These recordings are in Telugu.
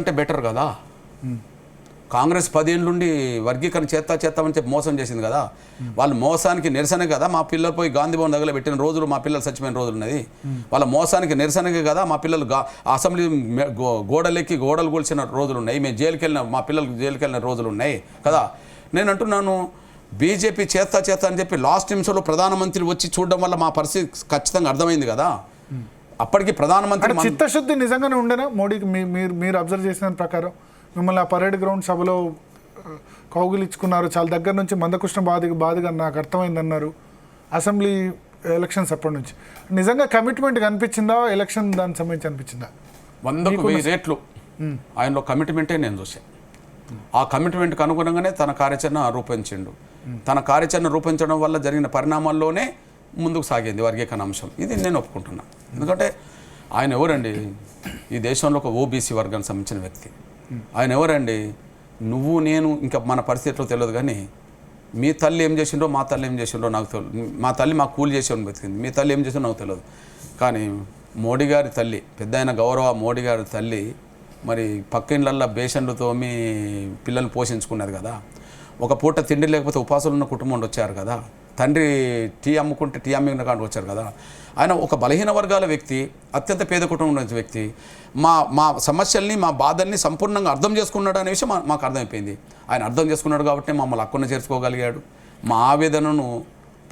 అంటే బెటర్ కదా. కాంగ్రెస్ 10 ఏళ్ళ నుండి వర్గీకరణ చేస్తామని చెప్పి మోసం చేసింది కదా. వాళ్ళ మోసానికి నిరసన కదా మా పిల్లలు పోయి గాంధీ భవన్ దగ్గర పెట్టిన రోజులు, మా పిల్లలు చచ్చిపోయిన రోజులు ఉన్నది. వాళ్ళ మోసానికి నిరసనగా కదా మా పిల్లలు అసెంబ్లీ గోడలు కూల్చిన రోజులు ఉన్నాయి. మేము జైలుకి వెళ్ళిన, మా పిల్లలు జైలుకి వెళ్ళిన రోజులు ఉన్నాయి కదా. నేను అంటున్నాను, బీజేపీ చేస్తా అని చెప్పి లాస్ట్ నిమిషంలో ప్రధానమంత్రి వచ్చి చూడడం వల్ల మా పరిస్థితి ఖచ్చితంగా అర్థమైంది కదా. అప్పటికి ప్రధానమంత్రి చిత్తశుద్ధి నిజంగానే ఉండేనా మోడీకి? మీరు అబ్జర్వ్ చేసిన ప్రకారం మిమ్మల్ని ఆ పరేడ్ గ్రౌండ్ సభలో కౌగిలించుకున్నారు, చాలా దగ్గర నుంచి మందకృష్ణ బాధగా నాకు అర్థమైందన్నారు. అసెంబ్లీ ఎలక్షన్స్ అప్పటి నుంచి నిజంగా కమిట్మెంట్ కనిపించిందా? ఎలక్షన్ దానికి సంబంధించి అనిపించిందా? 100,000 రేట్లు ఆయనలో కమిట్మెంటే నేను చూసాను. ఆ కమిట్మెంట్కి అనుగుణంగానే తన కార్యాచరణ రూపొందించిండు. తన కార్యాచరణ రూపొందించడం వల్ల జరిగిన పరిణామాల్లోనే ముందుకు సాగింది వర్గీకరణ అంశం. ఇది నేను ఒప్పుకుంటున్నాను. ఎందుకంటే ఆయన ఎవరండి? ఈ దేశంలో ఒక ఓబీసీ వర్గానికి సంబంధించిన వ్యక్తి. ఆయన ఎవరండి? నువ్వు నేను ఇంకా మన పరిస్థితిలో తెలియదు, కానీ మీ తల్లి ఏం చేసిండో మా తల్లి ఏం చేసిండో నాకు తెలియదు. మా తల్లి మాకు కూలి చేసేవాడిని బతికింది, మీ తల్లి ఏం చేసిండో నాకు తెలియదు. కానీ మోడీ గారి తల్లి, పెద్ద ఆయన గౌరవ మోడీ గారి తల్లి మరి పక్కిండ్లల్లో బేషన్లతో మీ పిల్లల్ని పోషించుకున్నది కదా. ఒక పూట తిండి లేకపోతే ఉపాసాలు ఉన్న కుటుంబం వచ్చారు కదా. తండ్రి టీ అమ్ముకుంటే టీ అమ్మిన కాంటి వచ్చారు కదా. ఆయన ఒక బలహీన వర్గాల వ్యక్తి, అత్యంత పేద కుటుంబం ఉన్న వ్యక్తి. మా సమస్యల్ని, మా బాధల్ని సంపూర్ణంగా అర్థం చేసుకున్నాడు అనే విషయం మాకు అర్థమైపోయింది. ఆయన అర్థం చేసుకున్నాడు కాబట్టి మమ్మల్ని హక్కున చేర్చుకోగలిగాడు, మా ఆవేదనను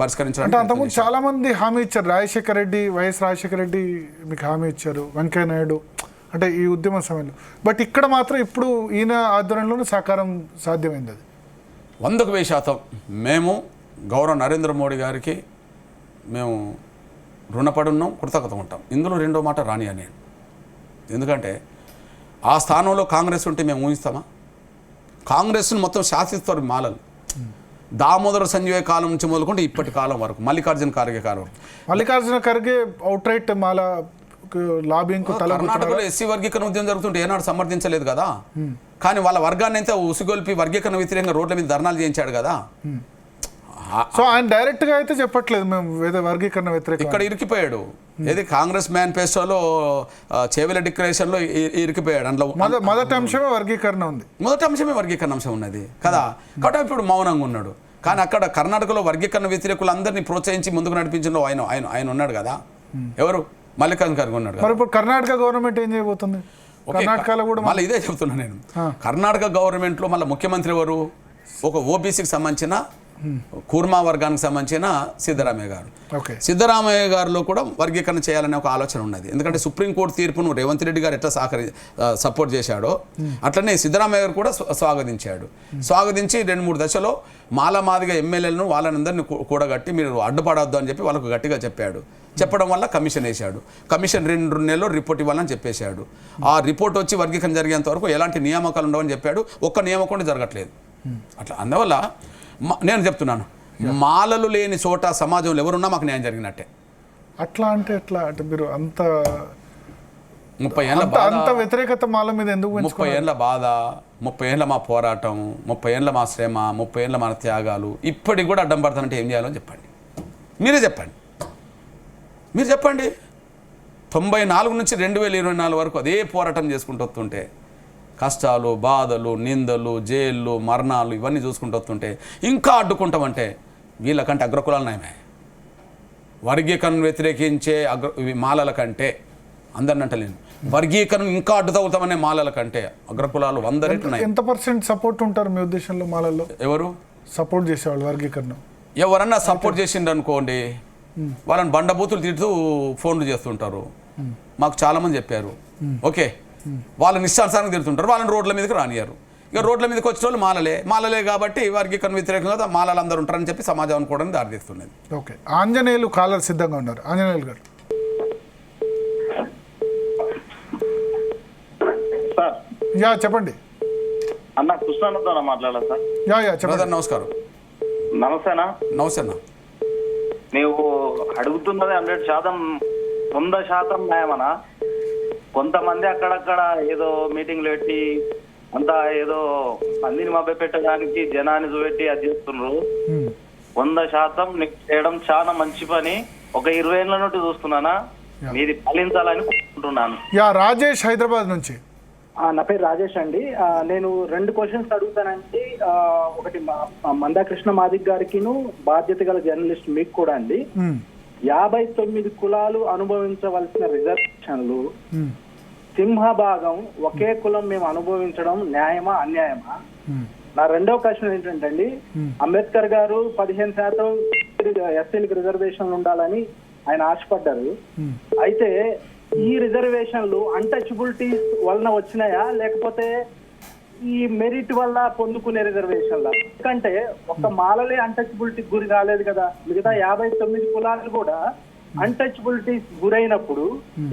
పరిష్కరించడానికి. అంటే అంతకుముందు చాలామంది హామీ ఇచ్చారు. రాజశేఖర రెడ్డి, వైఎస్ రాజశేఖర రెడ్డి మీకు హామీ ఇచ్చారు, వెంకయ్య నాయుడు, అంటే ఈ ఉద్యమ సమయంలో. బట్ ఇక్కడ మాత్రం ఇప్పుడు ఈయన ఆధ్వర్యంలోనే సాకారం సాధ్యమైంది. అది 100% మేము గౌరవ నరేంద్ర మోడీ గారికి మేము రుణపడి ఉన్నాం, కృతజ్ఞత ఉంటాం. ఇందులో రెండో మాట రాని అని. ఎందుకంటే ఆ స్థానంలో కాంగ్రెస్ ఉంటే మేము ఊహిస్తామా? కాంగ్రెస్ను మొత్తం శాసిస్తారు మాలలు. దామోదర సంజయ్ కాలం నుంచి మొదలుకుంటే ఇప్పటి కాలం వరకు, మల్లికార్జున ఖార్గే కాలం వరకు. మల్లికార్జున ఖార్గే అవుట్ రైట్ మాల లాబింగ్. కర్ణాటకలో ఎస్సీ వర్గీకరణ ఉద్యమం జరుగుతుంటే ఏనాడు సమర్థించలేదు కదా. కానీ వాళ్ళ వర్గాన్ని అయితే ఉసిగొల్పి వర్గీకరణ వ్యతిరేకంగా రోడ్ల మీద ధర్నాలు చేయించాడు కదా. సో ఆయన డైరెక్ట్ గా అయితే చెప్పట్లేదు మేము వర్గీకరణ వ్యతిరేకం. ఇక్కడ ఇరికిపోయాడు. ఏది కాంగ్రెస్ మేనిఫెస్టోలో చేవెల డిక్లరేషన్లో ఇరికిపోయాడు. అందులో మొదటి అంశమే వర్గీకరణ ఉంది. మొదటి అంశమే వర్గీకరణ అంశం ఉన్నది కదా. కాబట్టి ఇప్పుడు మౌనంగా ఉన్నాడు. కానీ అక్కడ కర్ణాటకలో వర్గీకరణ వ్యతిరేకులందరినీ ప్రోత్సహించి ముందుకు నడిపించడంలో ఆయన ఉన్నాడు కదా. ఎవరు? మల్లికార్జున ఖార్గే ఉన్నాడు. మరి ఇప్పుడు కర్ణాటక గవర్నమెంట్ ఏం చేయబోతుంది? కర్ణాటకలో కూడా మళ్ళీ ఇదే చెప్తున్నా నేను. కర్ణాటక గవర్నమెంట్లో మళ్ళీ ముఖ్యమంత్రి ఎవరు? ఒక ఓబీసీకి సంబంధించిన కూర్మా వర్గానికి సంబంధించిన సిద్ధరామయ్య గారు. సిద్ధరామయ్య గారిలో కూడా వర్గీకరణ చేయాలనే ఒక ఆలోచన ఉన్నది. ఎందుకంటే సుప్రీంకోర్టు తీర్పును రేవంత్ రెడ్డి గారు ఎట్లా సపోర్ట్ చేశాడో అట్లనే సిద్ధరామయ్య గారు కూడా స్వాగతించి 2-3 దశలో మాదిగ ఎమ్మెల్యేలను వాళ్ళందరినీ కూడగట్టి మీరు అడ్డుపడవద్దు అని చెప్పి వాళ్ళకు గట్టిగా చెప్పడం వల్ల కమిషన్ వేశాడు. కమిషన్ 2 నెలల్లో రిపోర్ట్ ఇవ్వాలని చెప్పేశాడు. ఆ రిపోర్ట్ వచ్చి వర్గీకరణ జరిగేంత వరకు ఎలాంటి నియామకాలు ఉండవని చెప్పాడు. ఒక్క నియామకం జరగట్లేదు. అట్లా అందువల్ల నేను చెప్తున్నాను, మాలలు లేని చోట సమాజంలో ఎవరున్నా మాకు న్యాయం జరిగినట్టే. అట్లా అంటే ఎట్లా? అంటే మీరు అంత 30 ఏళ్ళ అంత వ్యతిరేకత మాల మీద ఎందుకు? 30 ఏళ్ళ బాధ, 30 ఏళ్ళ మా పోరాటం, 30 ఏళ్ళ మా శ్రమ, 30 ఏళ్ళ మన త్యాగాలు ఇప్పటికి కూడా అడ్డం పడతానంటే ఏం చేయాలో చెప్పండి. మీరు చెప్పండి. 94 నుంచి 2024 వరకు అదే పోరాటం చేసుకుంటూ వస్తుంటే కష్టాలు, బాధలు, నిందలు, జైళ్ళు, మరణాలు ఇవన్నీ చూసుకుంటూ వస్తుంటే ఇంకా అడ్డుకుంటామంటే వీళ్ళకంటే అగ్రకులాలు నయమే. వర్గీకరణ వ్యతిరేకించే మాలల కంటే, అందరిని అంటలేను, వర్గీకరణ ఇంకా అడ్డు తగులుతామనే మాలల కంటే అగ్రకులాలు 100 రెట్లు ఉన్నాయి. ఎంత % సపోర్ట్ ఉంటారు మీ ఉద్దేశంలో మాలల్లో? ఎవరు సపోర్ట్ చేసేవాళ్ళు వర్గీకరణ? ఎవరన్నా సపోర్ట్ చేసిండ్రు అనుకోండి, వాళ్ళని బండబూతులు తిడుతూ ఫోన్లు చేస్తుంటారు. మాకు చాలామంది చెప్పారు. ఓకే, వాళ్ళని ఇష్టానుసారంగా తిడుతుంటారు, వాళ్ళని రోడ్ల మీదకి రానియారు. ఇక రోడ్ల మీదకి వచ్చిన వాళ్ళు మాలలే కాబట్టి వర్గీకరణ వ్యతిరేకంగా మాలలు అందరూ ఉంటారని చెప్పి సమాజం అనుకోవడానికి దారితీస్తున్నది. ఓకే, ఆంజనేయులు కాలర్ సిద్ధంగా ఉన్నారు. ఆంజనేయులు గారు చెప్పండి. అన్న కృష్ణతో మాట్లాడాలి సార్. చెప్పండి. నమస్కారం. నమస్తేనా? నమస్తే అన్న. నీవు అడుగుతున్నది 100% న్యాయమనా? కొంతమంది అక్కడక్కడ ఏదో మీటింగ్లు పెట్టి అంతా ఏదో మందిని మభ్యపెట్టడానికి జనాన్ని చూపెట్టి అది చేస్తున్నారు. 100% నీకు చేయడం చాలా మంచి పని. ఒక 20 ఏళ్ళ నుండి చూస్తున్నానా, మీది ఫలించాలని కోరుకుంటున్నాను. రాజేష్ హైదరాబాద్ నుంచి. నా పేరు రాజేష్ అండి. నేను 2 క్వశ్చన్స్ అడుగుతానండి. ఒకటి మందాకృష్ణ మాదిక్ గారికిను బాధ్యత గల జర్నలిస్ట్ మీకు కూడా అండి. 59 కులాలు అనుభవించవలసిన రిజర్వేషన్లు సింహభాగం ఒకే కులం మేము అనుభవించడం న్యాయమా అన్యాయమా? నా రెండవ క్వశ్చన్ ఏంటంటే అండి, అంబేద్కర్ గారు 15% ఎస్సీలకు రిజర్వేషన్లు ఉండాలని ఆయన ఆశపడ్డారు. అయితే ఈ రిజర్వేషన్లు అన్టచబిలిటీస్ వలన వచ్చినాయా లేకపోతే ఈ మెరిట్ వల్ల పొందుకునే రిజర్వేషన్ల? ఎందుకంటే ఒక మాలలే అన్టచబిలిటీకి గురి కాలేదు కదా, మిగతా 59 కులాలు కూడా అన్టచబిలిటీస్ గురైనప్పుడు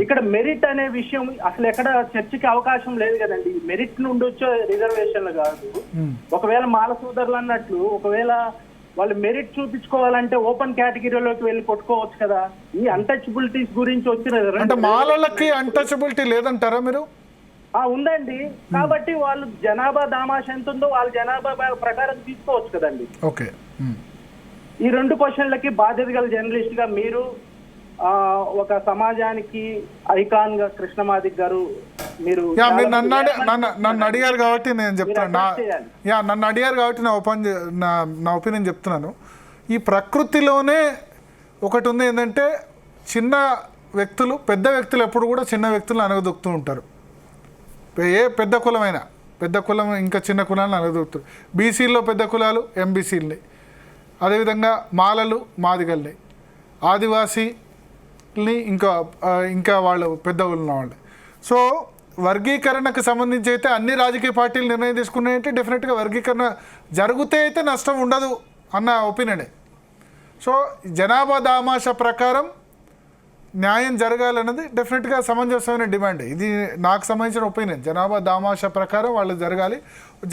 ఇక్కడ మెరిట్ అనే విషయం అసలు ఎక్కడ చర్చకి అవకాశం లేదు కదండి. మెరిట్ నుండి వచ్చే రిజర్వేషన్లు కాదు. ఒకవేళ మాల సోదరులు అన్నట్లు ఒకవేళ వాళ్ళు మెరిట్ చూపించుకోవాలంటే ఓపెన్ కేటగిరీలోకి వెళ్ళి కొట్టుకోవచ్చు కదా. ఈ అన్టచబిలిటీస్ గురించి వచ్చిన అంటే మాలలకి అన్టచబిలిటీ లేదంటారా మీరు? ఉందండి. కాబట్టి వాళ్ళు జనాభా దామాష ఎంత ఉందో వాళ్ళ జనాభా ప్రకారం తీసుకోవచ్చు కదండి. ఓకే. ఈ 2 క్వశ్చన్లకి బాధ్యత గల జర్నలిస్ట్ గా మీరు ఒక సమాజానికి ఐకాన్ గా కృష్ణమాదిక్ గారు మీరు నన్ను అడిగారు కాబట్టి నేను చెప్తాను. నన్ను అడిగారు కాబట్టి నా ఒపీనియన్ చెప్తున్నాను. ఈ ప్రకృతిలోనే ఒకటి ఉంది ఏంటంటే చిన్న వ్యక్తులు పెద్ద వ్యక్తులు ఎప్పుడు కూడా చిన్న వ్యక్తులను అనగదొక్కుతూ ఉంటారు. ఏ పెద్ద కులమైనా పెద్ద కులం ఇంకా చిన్న కులాలను అనగదొక్కుతారు. బీసీల్లో పెద్ద కులాలు ఎంబీసీలని, అదేవిధంగా మాలలు మాదిగల్ని, ఆదివాసీని ఇంకా వాళ్ళు పెద్ద ఉన్న వాళ్ళు. సో వర్గీకరణకు సంబంధించి అయితే అన్ని రాజకీయ పార్టీలు నిర్ణయం తీసుకున్నాయంటే డెఫినెట్గా వర్గీకరణ జరిగితే అయితే నష్టం ఉండదు అన్న ఒపీనియనే. సో జనాభా దామాష ప్రకారం న్యాయం జరగాలన్నది డెఫినెట్గా సమంజసమైన డిమాండ్. ఇది నాకు సంబంధించిన ఒపీనియన్. జనాభా దామాష ప్రకారం వాళ్ళు జరగాలి.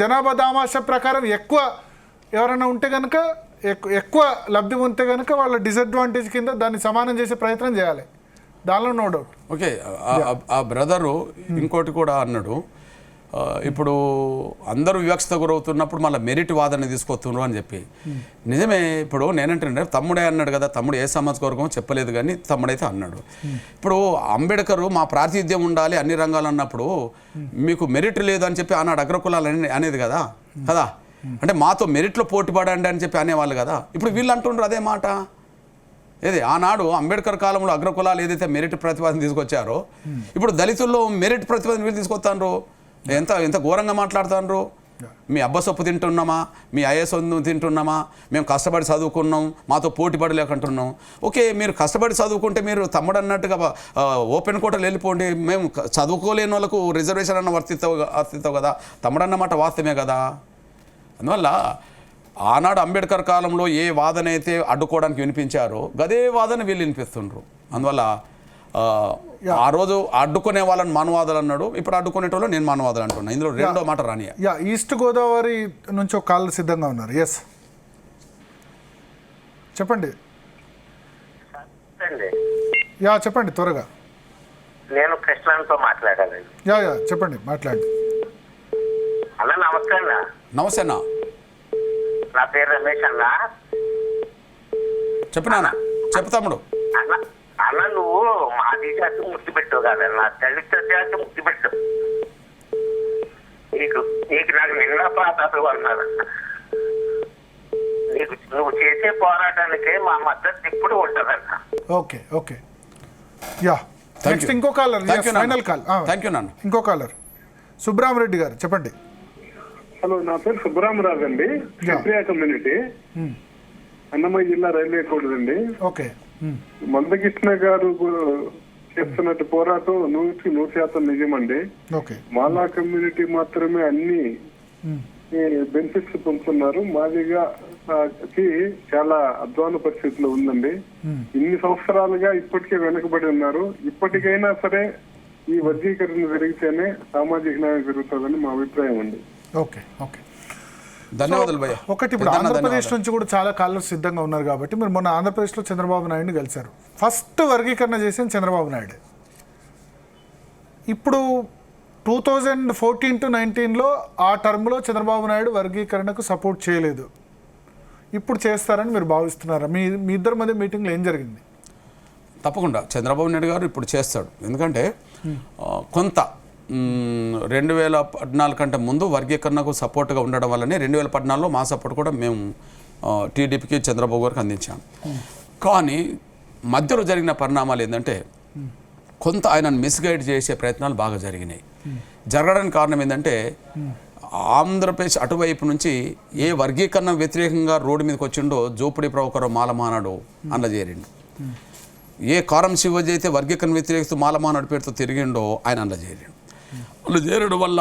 జనాభా దామాష ప్రకారం ఎక్కువ ఎవరైనా ఉంటే కనుక ఎక్కువ లబ్ధి పొందితే కనుక వాళ్ళ డిసడ్వాంటేజ్ కింద దాన్ని సమానం చేసే ప్రయత్నం చేయాలి. దానిలో నో డౌట్. ఓకే. ఆ బ్రదరు ఇంకోటి కూడా అన్నాడు, ఇప్పుడు అందరూ వివక్షత గురవుతున్నప్పుడు మళ్ళీ మెరిట్ వాదన తీసుకొస్తున్నారు అని చెప్పి. నిజమే. ఇప్పుడు నేనంటే తమ్ముడే అన్నాడు కదా, తమ్ముడు ఏ సమాజ వర్గమో చెప్పలేదు కానీ తమ్ముడైతే అన్నాడు. ఇప్పుడు అంబేద్కర్ మా ప్రాతినిధ్యం ఉండాలి అన్ని రంగాలు అన్నప్పుడు మీకు మెరిట్ లేదు అని చెప్పి ఆనాడు అగ్రకులాలు అనేది కదా కదా. అంటే మాతో మెరిట్లో పోటీ పడండి అని చెప్పి అనేవాళ్ళు కదా. ఇప్పుడు వీళ్ళు అంటుండ్రు అదే మాట. ఏది ఆనాడు అంబేద్కర్ కాలంలో అగ్రకులాలు ఏదైతే మెరిట్ ప్రతిపాదన తీసుకొచ్చారో ఇప్పుడు దళితుల్లో మెరిట్ ప్రతిపాదన వీళ్ళు తీసుకొస్తాండ్రు. ఎంత ఘోరంగా మాట్లాడుతాండ్రు. మీ అబ్బసొప్పు తింటున్నామా, మీ ఐఏఎస్ తింటున్నామా, మేము కష్టపడి చదువుకున్నాం మాతో పోటీ పడలేకుంటున్నాం. ఓకే, మీరు కష్టపడి చదువుకుంటే మీరు తమ్ముడు అన్నట్టుగా ఓపెన్ కోటలు వెళ్ళిపోండి. మేము చదువుకోలేని వాళ్ళకు రిజర్వేషన్ అన్న వర్తిస్తావు కదా. తమ్ముడు అన్నమాట వాస్తవమే కదా. అందువల్ల ఆనాడు అంబేద్కర్ కాలంలో ఏ వాదన అయితే అడ్డుకోవడానికి వినిపించారో గదే వాదన వీళ్ళు వినిపిస్తుండ్రు. అందువల్ల ఆ రోజు అడ్డుకునే వాళ్ళని మానవాదులు అన్నాడు, ఇప్పుడు అడ్డుకునేటోళ్ళు నేను మానవాదులు అంటున్నా. ఇందులో రెండో మాట రానియా. ఈస్ట్ గోదావరి నుంచి ఒక కాళ్ళు సిద్ధంగా ఉన్నారు. ఎస్ చెప్పండి. చెప్పండి త్వరగా. నేను కృష్ణతో మాట్లాడాలి. చెప్పండి, మాట్లాడండి. అన్న నమస్తే అన్న. నమస్తే అన్న. నా పేరు రమేష్ అన్న. చెప్పినా చెప్పు తమ్ముడు. అన్న నువ్వు మాది జాతి ముక్తి పెట్టావు కదన్నా, దళిత జాతి ముక్తి పెట్టు. నీకు నాకు నిన్న ప్రాతాలు అన్నారు. నువ్వు చేసే పోరాటానికి మా మద్దతు ఇప్పుడు ఉంటుందన్న. Okay okay. నెక్స్ట్ ఇంకో caller, final call. Thank you నాన్న. ఇంకో కాలర్ సుబ్రహ్మరెడ్డి గారు, చెప్పండి. హలో, నా పేరు సుబ్బరామరాజు అండి. క్షత్రియ కమ్యూనిటీ, అన్నమయ్య జిల్లా రైల్వే కోడ్ అండి. ఓకే. మందకృష్ణ గారు చేస్తున్నట్టు పోరాటం 100% నిజమండి. ఓకే. మాలా కమ్యూనిటీ మాత్రమే అన్ని బెనిఫిట్స్ పొందుతున్నారు. మాదిగా చాలా అధ్వాన పరిస్థితిలో ఉందండి. ఇన్ని సంవత్సరాలుగా ఇప్పటికే వెనుకబడి ఉన్నారు. ఇప్పటికైనా సరే ఈ వర్గీకరణ జరిగితేనే సామాజిక న్యాయం జరుగుతుందని మా అభిప్రాయం అండి. ఓకే ఓకే, ధన్యవాదాలు భయ్య. ఒకటి, ఇప్పుడు ఆంధ్రప్రదేశ్ నుంచి కూడా చాలా కాలర్స్ సిద్ధంగా ఉన్నారు కాబట్టి మీరు మొన్న ఆంధ్రప్రదేశ్లో చంద్రబాబు నాయుడుని కలిశారు. ఫస్ట్ వర్గీకరణ చేసింది చంద్రబాబు నాయుడు. ఇప్పుడు 2014 to 19లో ఆ టర్మ్లో చంద్రబాబు నాయుడు వర్గీకరణకు సపోర్ట్ చేయలేదు. ఇప్పుడు చేస్తారని మీరు భావిస్తున్నారా? మీ ఇద్దరి మధ్య మీటింగ్లో ఏం జరిగింది? తప్పకుండా చంద్రబాబు నాయుడు గారు ఇప్పుడు చేస్తాడు. ఎందుకంటే కొంత 2014 కంటే ముందు వర్గీకరణకు సపోర్ట్గా ఉండడం వల్లనే 2014లో మా సపోర్ట్ కూడా మేము టీడీపీకి చంద్రబాబు గారికి అందించాం. కానీ మధ్యలో జరిగిన పరిణామాలు ఏంటంటే కొంత ఆయనను మిస్గైడ్ చేసే ప్రయత్నాలు బాగా జరిగినాయి. జరగడానికి కారణం ఏంటంటే ఆంధ్రప్రదేశ్ అటువైపు నుంచి ఏ వర్గీకరణ వ్యతిరేకంగా రోడ్డు మీదకి వచ్చిండో జోపిడి ప్రవకరో మాలమానాడు అందులో చేరిండు. ఏ కారం శివజీ అయితే వర్గీకరణ వ్యతిరేకిస్తూ మాలమానాడు పేరుతో తిరిగిండో ఆయన అందులో చేరిండు. అందులో చేరడం వల్ల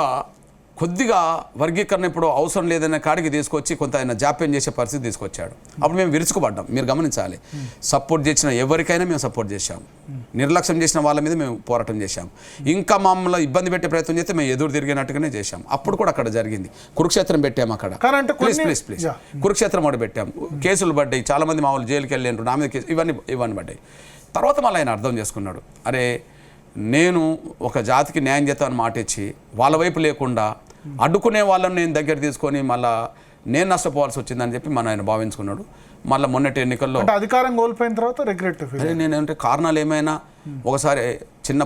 కొద్దిగా వర్గీకరణ ఇప్పుడు అవసరం లేదనే కాడికి తీసుకొచ్చి కొంత ఆయన జాప్యం చేసే పరిస్థితి తీసుకొచ్చాడు. అప్పుడు మేము విరుచుకుపడ్డాం. మీరు గమనించాలి, సపోర్ట్ చేసిన ఎవరికైనా మేము సపోర్ట్ చేశాం, నిర్లక్ష్యం చేసిన వాళ్ళ మీద మేము పోరాటం చేశాం. ఇంకా మమ్మల్ని ఇబ్బంది పెట్టే ప్రయత్నం చేస్తే మేము ఎదురు తిరిగినట్టుగానే చేశాం. అప్పుడు కూడా అక్కడ జరిగింది. కురుక్షేత్రం పెట్టాము అక్కడ. ప్లీజ్ కురుక్షేత్రం కూడా పెట్టాం. కేసులు పడ్డాయి, చాలామంది మా వాళ్ళు జైలుకి వెళ్ళారు, నా మీద కేసు, ఇవన్నీ పడ్డాయి. తర్వాత మళ్ళీ ఆయన అర్థం చేసుకున్నాడు, అరే నేను ఒక జాతికి న్యాయం చేస్తామని మాట ఇచ్చి వాళ్ళ వైపు లేకుండా అడ్డుకునే వాళ్ళని నేను దగ్గర తీసుకొని మళ్ళీ నేను నష్టపోవాల్సి వచ్చిందని చెప్పి ఆయన భావించుకున్నాడు. మళ్ళీ మొన్నటి ఎన్నికల్లో అధికారం కోల్పోయిన తర్వాత రిగ్రెట్ నేనంటే కారణాలు ఏమైనా ఒకసారి చిన్న